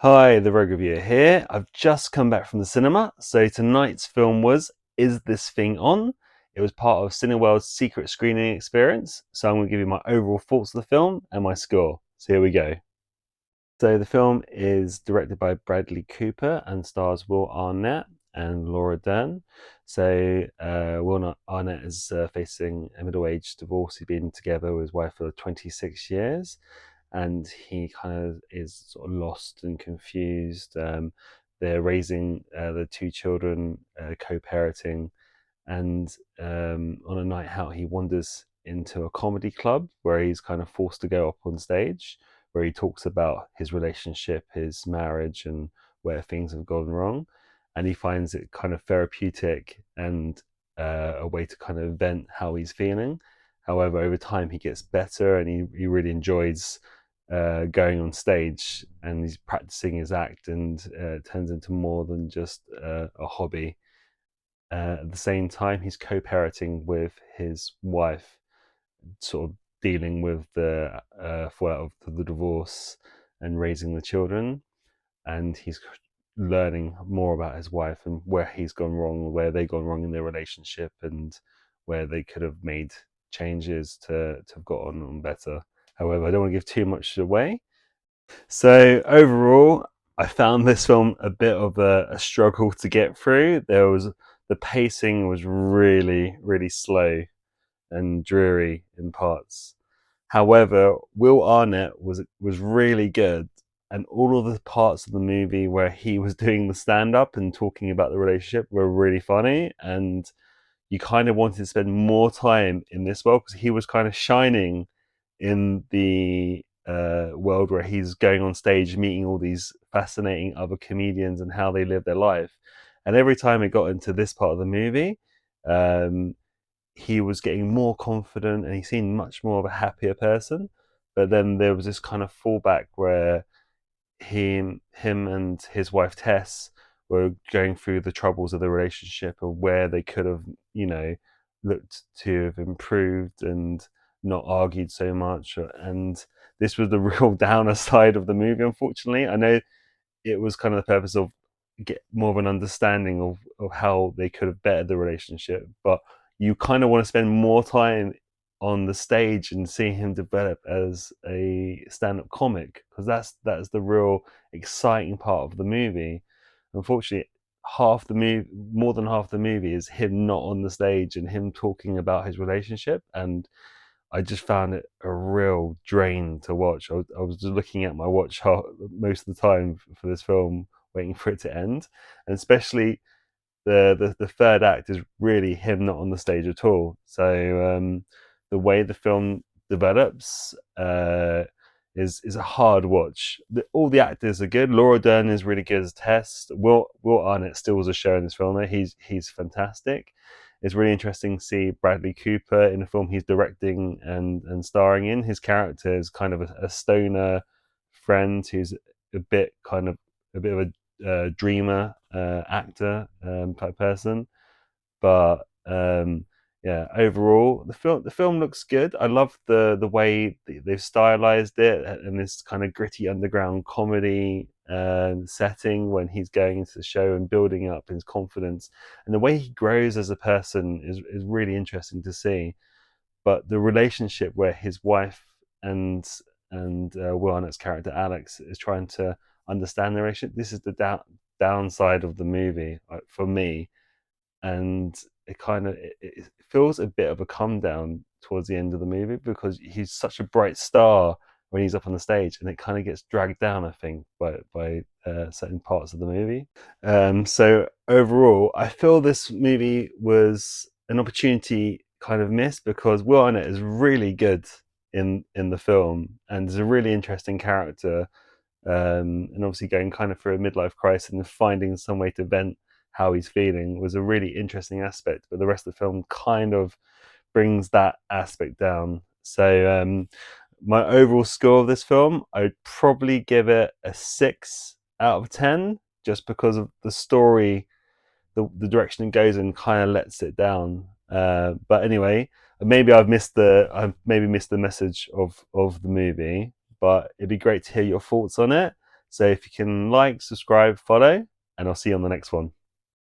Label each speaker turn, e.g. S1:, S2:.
S1: Hi, the Rogue Reviewer here. I've just come back from the cinema. So tonight's film was Is This Thing On? It was part of Cineworld's secret screening experience. So I'm going to give you my overall thoughts of the film and my score. So here we go. So the film is directed by Bradley Cooper and stars Will Arnett and Laura Dern. So Will Arnett is facing a middle-aged divorce. He's been together with his wife for 26 years, and he kind of is sort of lost and confused. They're raising the two children, co-parenting, and on a night out, he wanders into a comedy club where he's kind of forced to go up on stage, where he talks about his relationship, his marriage, and where things have gone wrong. And he finds it kind of therapeutic and a way to kind of vent how he's feeling. However, over time, he gets better and he really enjoys going on stage, and he's practicing his act, and it turns into more than just a hobby. At the same time, he's co-parenting with his wife, sort of dealing with the fallout of the divorce and raising the children. And he's learning more about his wife and where he's gone wrong, where they've gone wrong in their relationship, and where they could have made changes to have got on better. However, I don't want to give too much away. So overall, I found this film a bit of a struggle to get through. The pacing was really slow and dreary in parts. However, Will Arnett was really good, and all of the parts of the movie where he was doing the stand up and talking about the relationship were really funny, and you kind of wanted to spend more time in this world because he was kind of shining in the world where he's going on stage, meeting all these fascinating other comedians and how they live their life. And every time it got into this part of the movie, um, he was getting more confident and he seemed much more of a happier person. But then there was this kind of fallback where him and his wife Tess were going through the troubles of the relationship and where they could have, you know, looked to have improved and not argued so much. And this was the real downer side of the movie, unfortunately. I know it was kind of the purpose of get more of an understanding of how they could have bettered the relationship, but you kind of want to spend more time on the stage and see him develop as a stand-up comic, because that's the real exciting part of the movie. Unfortunately, half the movie, more than half the movie, is him not on the stage and him talking about his relationship, and I just found it a real drain to watch. I was just looking at my watch most of the time for this film, waiting for it to end, and especially the third act is really him not on the stage at all. So the way the film develops is a hard watch. All the actors are good. Laura Dern is really good as Tess. Will Arnett steals a show in this film. Though he's fantastic. It's really interesting to see Bradley Cooper in a film he's directing and starring in. His character is kind of a stoner friend who's a bit kind of a bit of a dreamer actor type person. But yeah, overall, the film looks good. I love the way they've stylized it in this kind of gritty underground comedy setting when he's going into the show and building up his confidence, and the way he grows as a person is really interesting to see. But the relationship where his wife and Will Arnett's character Alex is trying to understand the relationship. This is the downside of the movie for me, and it feels a bit of a come down towards the end of the movie because he's such a bright star when he's up on the stage, and it kind of gets dragged down, I think, by certain parts of the movie. So overall, I feel this movie was an opportunity kind of missed because Will Arnett is really good in the film and is a really interesting character, and obviously going kind of through a midlife crisis and finding some way to vent how he's feeling was a really interesting aspect. But the rest of the film kind of brings that aspect down. So my overall score of this film, I'd probably give it a 6 out of 10, just because of the story, the direction it goes in kind of lets it down. But anyway, I've maybe missed the message of the movie, but it'd be great to hear your thoughts on it. So if you can like, subscribe, follow, and I'll see you on the next one.